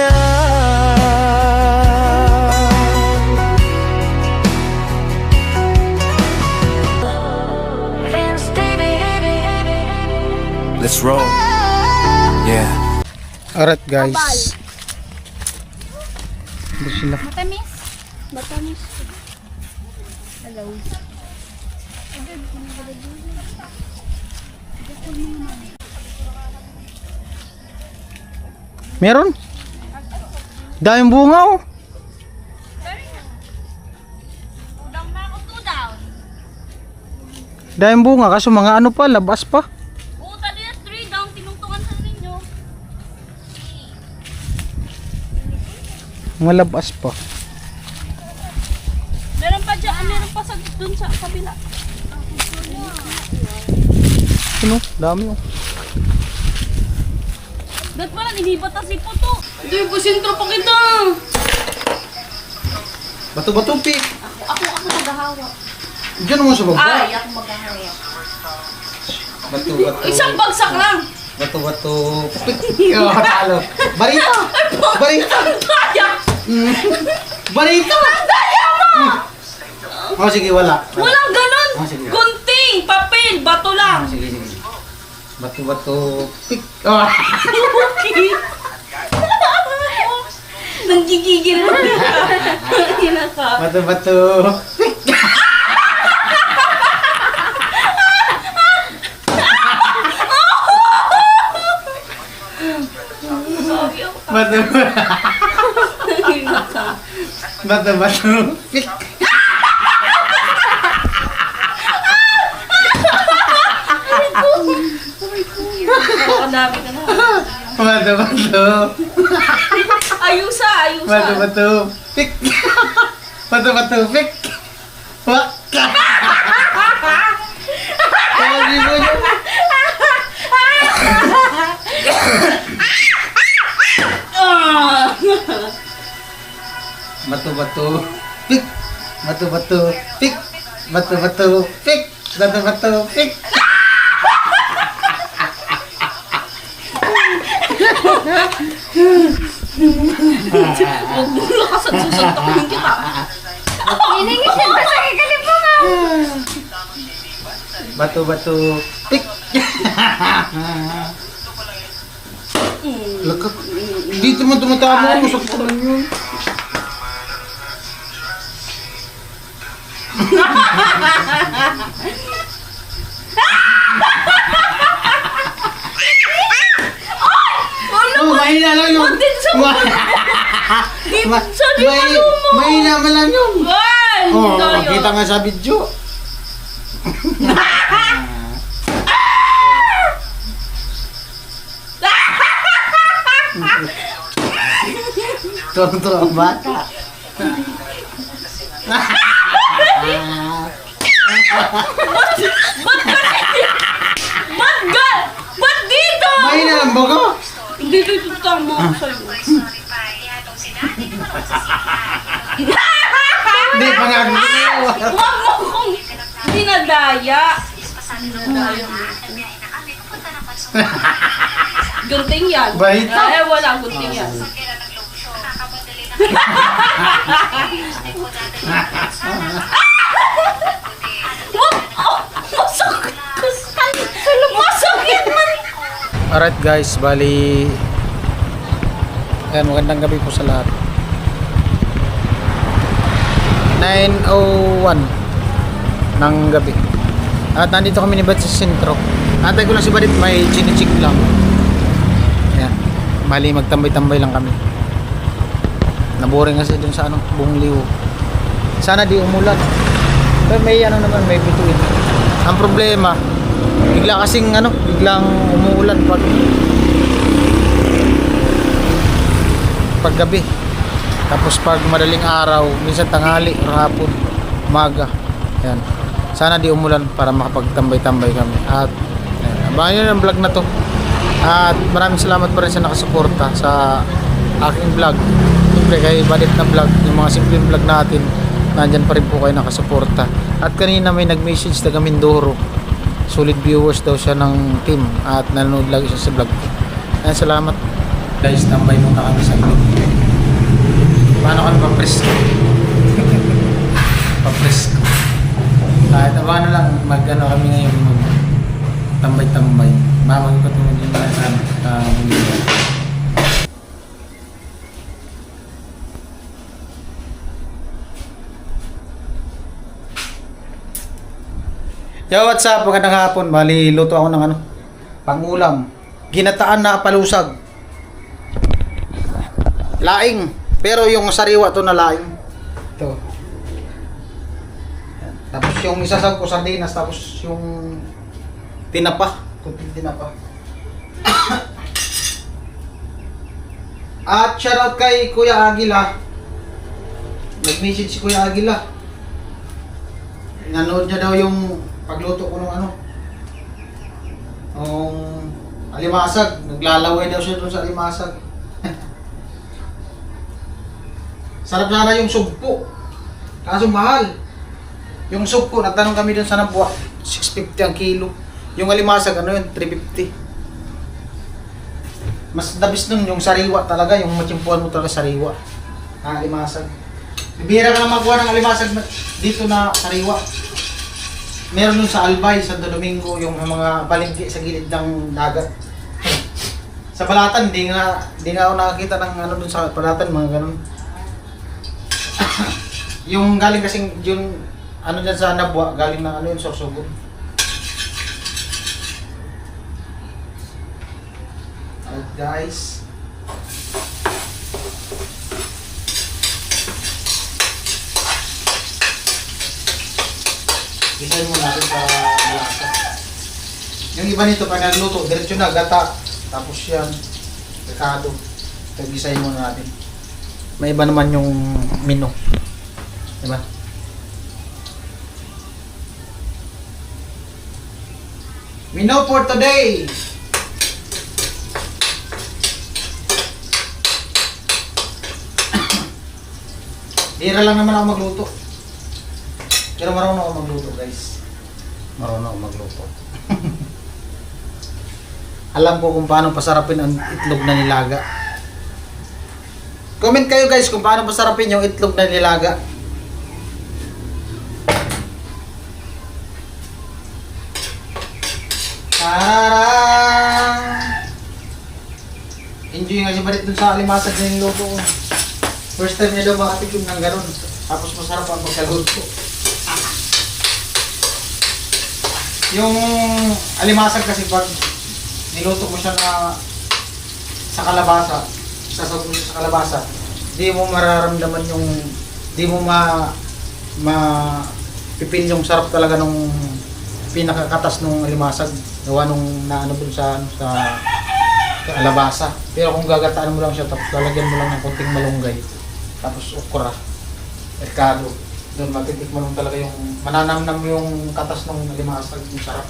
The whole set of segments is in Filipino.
na. Let's roll. Yeah. Alright guys. Ito sila. Matamis. Matamis. Hello. Meron? Daming bunga oh. Daming bunga kaso mga ano pa, labas pa. Mga labas pa. Meron pa dyan, meron pa sa dun sa kabila. Ano? Dami oh. Dahil pala, nilibat si Puto. Ito yung pasintro pa kita. Bato-bato pi. Ako maghahawak. Diyan naman sa baba. Ay, ako maghahawak. Bato-bato. Isang bagsak lang. Bato-bato. Oh, talo. Barita. Barita. Daya! Barita. Daya mo! Oh, sige, wala. Walang ganon. Ah, sige. Gunting, papel, bato lang. Sige, sige. Bato-bato. Pik. Oh. Nanggigigil mo. Hina ka. Bato-bato. Pik. Bato-bato. Hina ka. Bato-bato. Pik. Oo, dami ka na. Bato-bato. Ayusa, ayusa. Bato-bato. Pik. Bato-bato. Pik. Wak. Lagi mo yun. Bato-bato. Pik. Bato-bato. Pik. Bato-bato. Pik. Bato-bato. Pik. Huwag mo lakas at susuntokin kita. Hiningisin pa sa kikalip mo nga. Bato-bato. Pik. Lakak. Dito mo tumatama mo sa parang yun. Oh, mahina lang yun. Din sa di palo mo. Mahina man lang yun. Ay, Oh, tayo. kita nga sa video. Tuwang-tuwa ang bata. Ba't dito? Mahina lang ba ka? Hindi dito tama ako sa'yo. Hindi pa nga ako. Huwag mo kong dinadaya. Dinadaya mo. Gunting yan. Bahita. Eh, wala gunting yan. Wag! Oh, masakit! Masakit man! Alright guys, bali ayan, magandang gabi po sa lahat. 9:01 ng gabi. At nandito kami ni Bat sa sentro. Antay ko lang si Badit, may chinichik lang. Ayan, bali magtambay-tambay lang kami. Naboring kasi dun sa buong liw. Sana di umulan. Pero may naman, may bituin. Ang problema, bigla kasing biglang umuulan pag gabi. Tapos pag madaling araw, minsan tanghali, hapon, umaga. Ayan. Sana di umulan para makapagtambay-tambay kami. At abangan nyo ng vlog na to. At maraming salamat pa rin sa nakasuporta sa aking vlog. Siyempre kay Badit na vlog, yung mga simpleng vlog natin, nandyan pa rin po kayo nakasuporta. At kanina may nag-message taga Mindoro, solid viewers daw siya ng team at nanonood lagi siya sa vlog ko. Ayan, salamat. Guys, tambay muna kami sa group. Paano kami papresko? Papresko. Kahit abangan na lang, mag-ano kami ngayon, mag-tambay-tambay. Mamagkot mo din na sa mundo. Yo, what's up? Magandang hapon. Bali, luto ako ng pangulam. Ginataan na palusag. Laing. Pero yung sariwa to na laing. Ito. Tapos yung isasag ko sardinas. Tapos yung tinapa. Kunting tinapa. At shoutout kay Kuya Agila. Nag-message si Kuya Agila. Nanood niya daw yung pagluto ko ng alimasag. Naglalaway daw siya doon sa alimasag. Sarap sana yung sugpo. Kaso mahal. Yung sugpo, nagtanong kami doon sa Nabuwa. 650 ang kilo. Yung alimasag, 350. Mas dabis nun yung sariwa talaga. Yung matsimpuan mo talaga sariwa. Alimasag. Bibira ka na magkuha ng alimasag dito na sariwa. Meron dun sa Albay, Santo Domingo, yung mga palengke sa gilid ng dagat. Sa Balatan, di nga ako nakakita ng dun sa Balatan, mga ganun. Yung galing kasing, yung dyan sa Nabuwa, galing ng yung Sorsogon. Alright guys. Gisahin mo natin para malasa. Yung iba nito, pag nagluto, diretso na, gata. Tapos yan, rekado. Ito, gisahin mo natin. May iba naman yung menu. Diba? Menu for today! Dira lang naman ako magluto. Pero marunong ako magluto, guys. Marunong ako magluto. Alam ko kung paano pasarapin ang itlog na nilaga. Comment kayo guys kung paano pasarapin yung itlog na nilaga. Enjoy nga si Barit dun sa alimasag na niluto ko. First time niya daw makatikim ng ganun. Tapos masarap ang pagkaluto. Yung alimasag kasi pag niluto mo siya sa kalabasa, sasawag mo siya sa kalabasa, di mo mararamdaman yung, di mo pipin yung sarap talaga nung pinakakatas nung alimasag. Gawa nung dun sa kalabasa. Pero kung gagataan mo lang siya, tapos lalagyan mo lang ng konting malunggay, tapos okra, merkado, doon matitikman mo talaga yung mananamnam yung katas ng alimasag, yung sarap.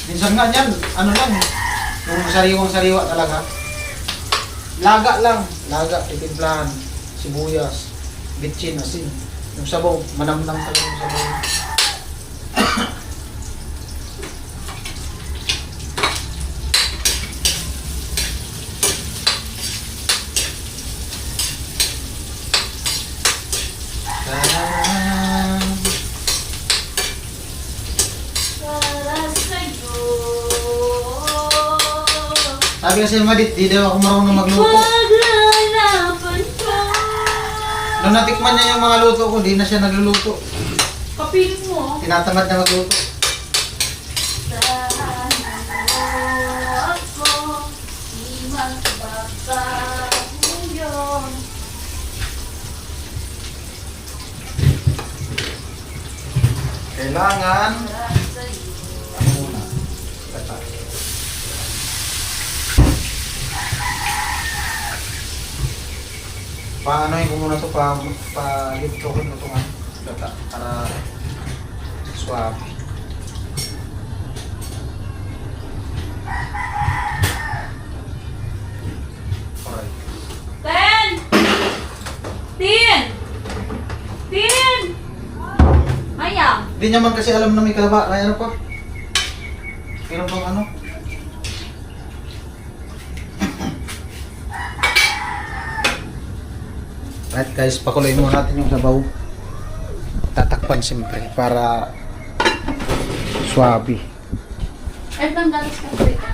Minsan nga yan, lang, yung sariwang-sariwa talaga. Laga, titimplahan, sibuyas, bitchin, asin. Yung sabaw, manamnam talaga yung sabaw. Sabi kasi Madit, di daw ako marunong magluto. Nung natikman niya yung mga luto ko, di na siya nagluluto. Kapiling mo. Tinatamad na magluto. Kailangan muna. Paanoin ko muna ito, pa-lipto ko na itong gata para swab. Alright. 10! Maya! Hindi niya man kasi alam na may kalaba. Ay ano pa? Meron pang Right guys, pakuloyin muna natin yung sabaw. Tatakpan siyempre para swabe. Ay, bang gatas ka po ito?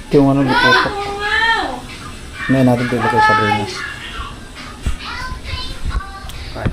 Ito yung ano, luputok. May natin ito ilagay sa brinas. Right.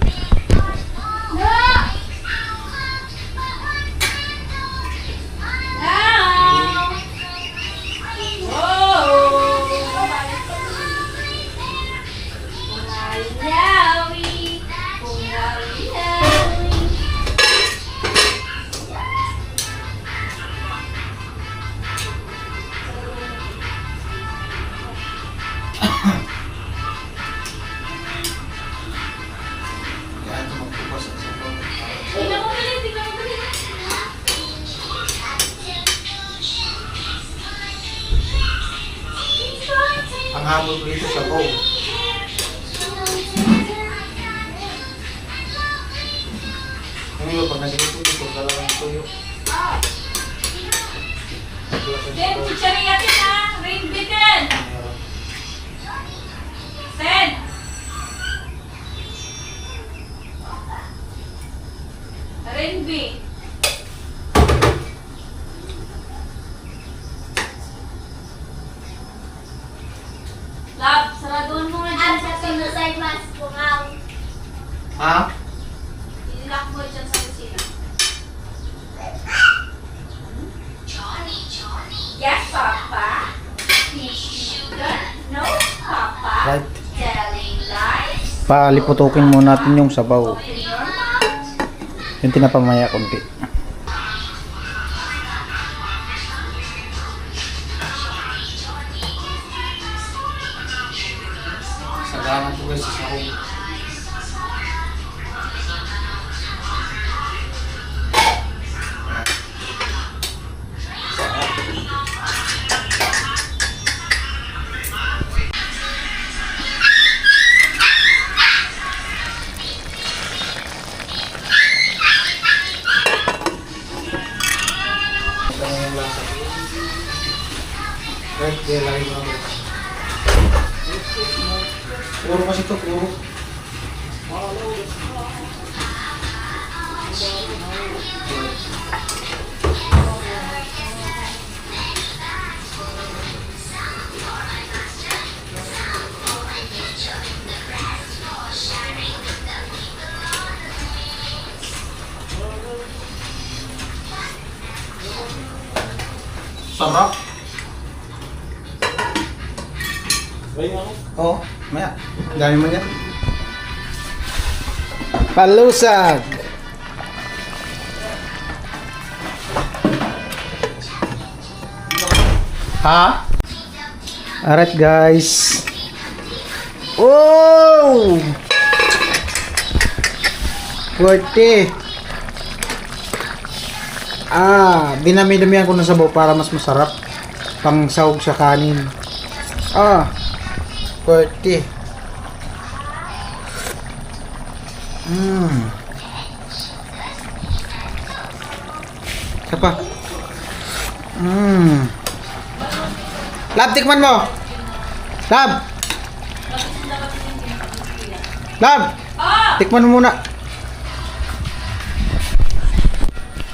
Ang hamon ko dito sa bowl. Ano yun, pag nagluto ko, talagang tuyo. Then, chicharin natin ha. Rain bitten. Sen. Rain bit. Lab, saraduhan mo nga dyan sa kusina. Ha? Ililak mo dyan sa kusina. Yes, Papa. Sugar? No, Papa. Right. Telling lies? Paliputukin muna natin yung sabaw. Open your mouth. Yung tinapamaya konti. Sagaman ko guys sa sahog. Right, kaya lagi mo naman. Puro kasi ito, puro. Sarap. Oo, maya. Dami mo yan. Palusag. Ha? Alright guys. Oh! Forte. Dinami-damihan ko na sabaw para mas masarap. Pang sahog sa kanin. Forte. Isa pa. Lab, tikman mo. Lab. Lab. Tikman mo muna.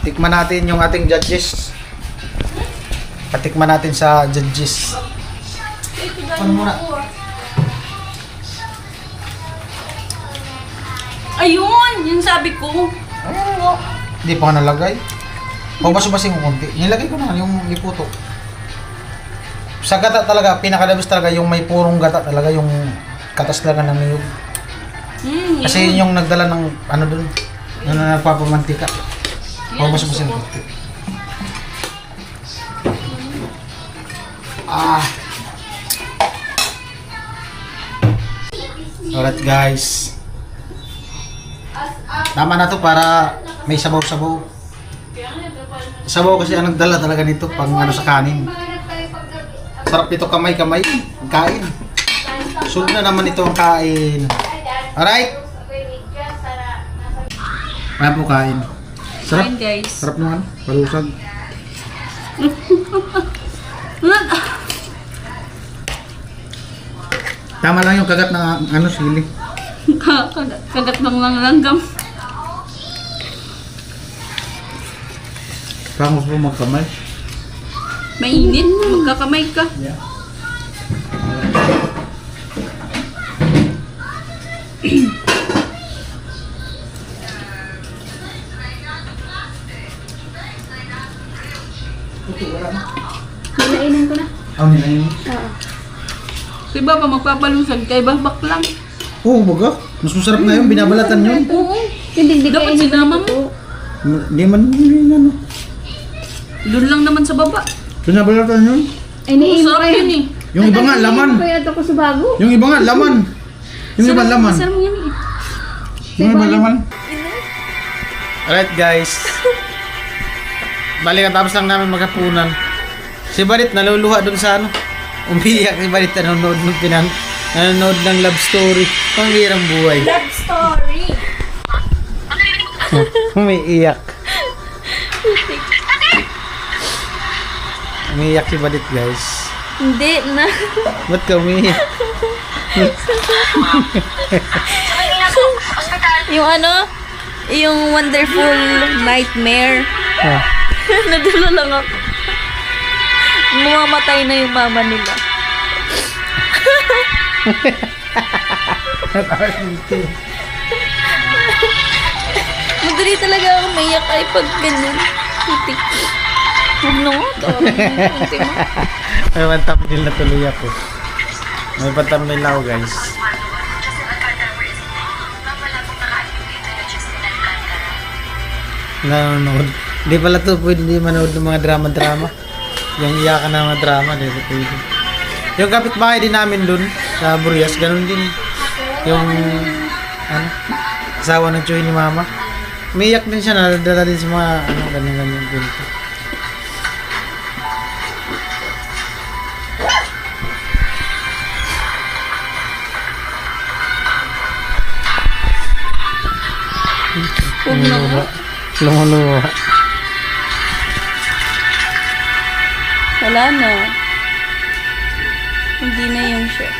Tikman natin yung ating judges. Patikman natin sa judges. Ano muna? Ayun! Yung sabi ko. Hindi pa ka nalagay. Pabaso-basin ko konti. Nilagay ko na yung iputo. Sa gata talaga, pinakadabis talaga yung may purong gata talaga, yung katas talaga ng niyog. Kasi yun yung nagdala ng ano dun, na nagpapamantika. Pabaso-basin ko konti. Alright guys. Tama na to para may sabaw-sabaw. Sabaw kasi ang nagdala talaga nito pang ano sa kanin. Sarap ito kamay-kamay. Kain. Sunod na naman ito ang kain. Alright? Ayan po kain. Sarap. Kain, guys. Sarap naman. Palusag. Tama lang yung kagat ng ano sili. Kagat ng langgam. Parang gusto mo magkamay. Mainit. Magkakamay ka. Yeah. Nilainan ko na. Oh, nila yun. Si Baba magpapalusag kay Babak lang. Oo, baga. Mas masarap na yun. Binabalatan yun. Oo. Hindi Dapat kainin sinama mo. ko. Hindi man yun ano. Doon lang naman sa baba. Binabalatan yun. Ay, naiinom ko Sarap yun eh. Yung iba nga, laman. Kaya ito ko sa bago. Yung iba nga, laman. Yung iba, laman. Sarap mo yan eh. Yung iba, laman. Alright guys. Balik tapos lang namin maghapunan. Si Barit naluluha dun sa ano. Umiyak si Barit nanonood ng love story. Ang hirang buhay. Love story. Umiiyak. Umiiyak si Barit guys. Hindi na. Ba't ka umiiyak? Yung ano? Yung wonderful nightmare. Ah. Nadala lang ako. Mamamatay na yung mama nila. Madali talaga ako maiyak ay pag ganyan. Titik. Huwag na nga. May pan-thumbnail na tuloy ako. May pan-thumbnail ako guys. Nanonood. Hindi pala to pwede hindi manood ng mga drama-drama. Yung iyakan ng mga drama. Hindi pwede. Yung kapitbahay din namin dun sa Burias, ganun din. Yung ano, asawa ng Choy ni Mama. Umiyak din siya, nadala din sa mga ano, ganyan-ganyan din. Huwag na nga. Lumuluha. Wala na. Hindi na yun siya.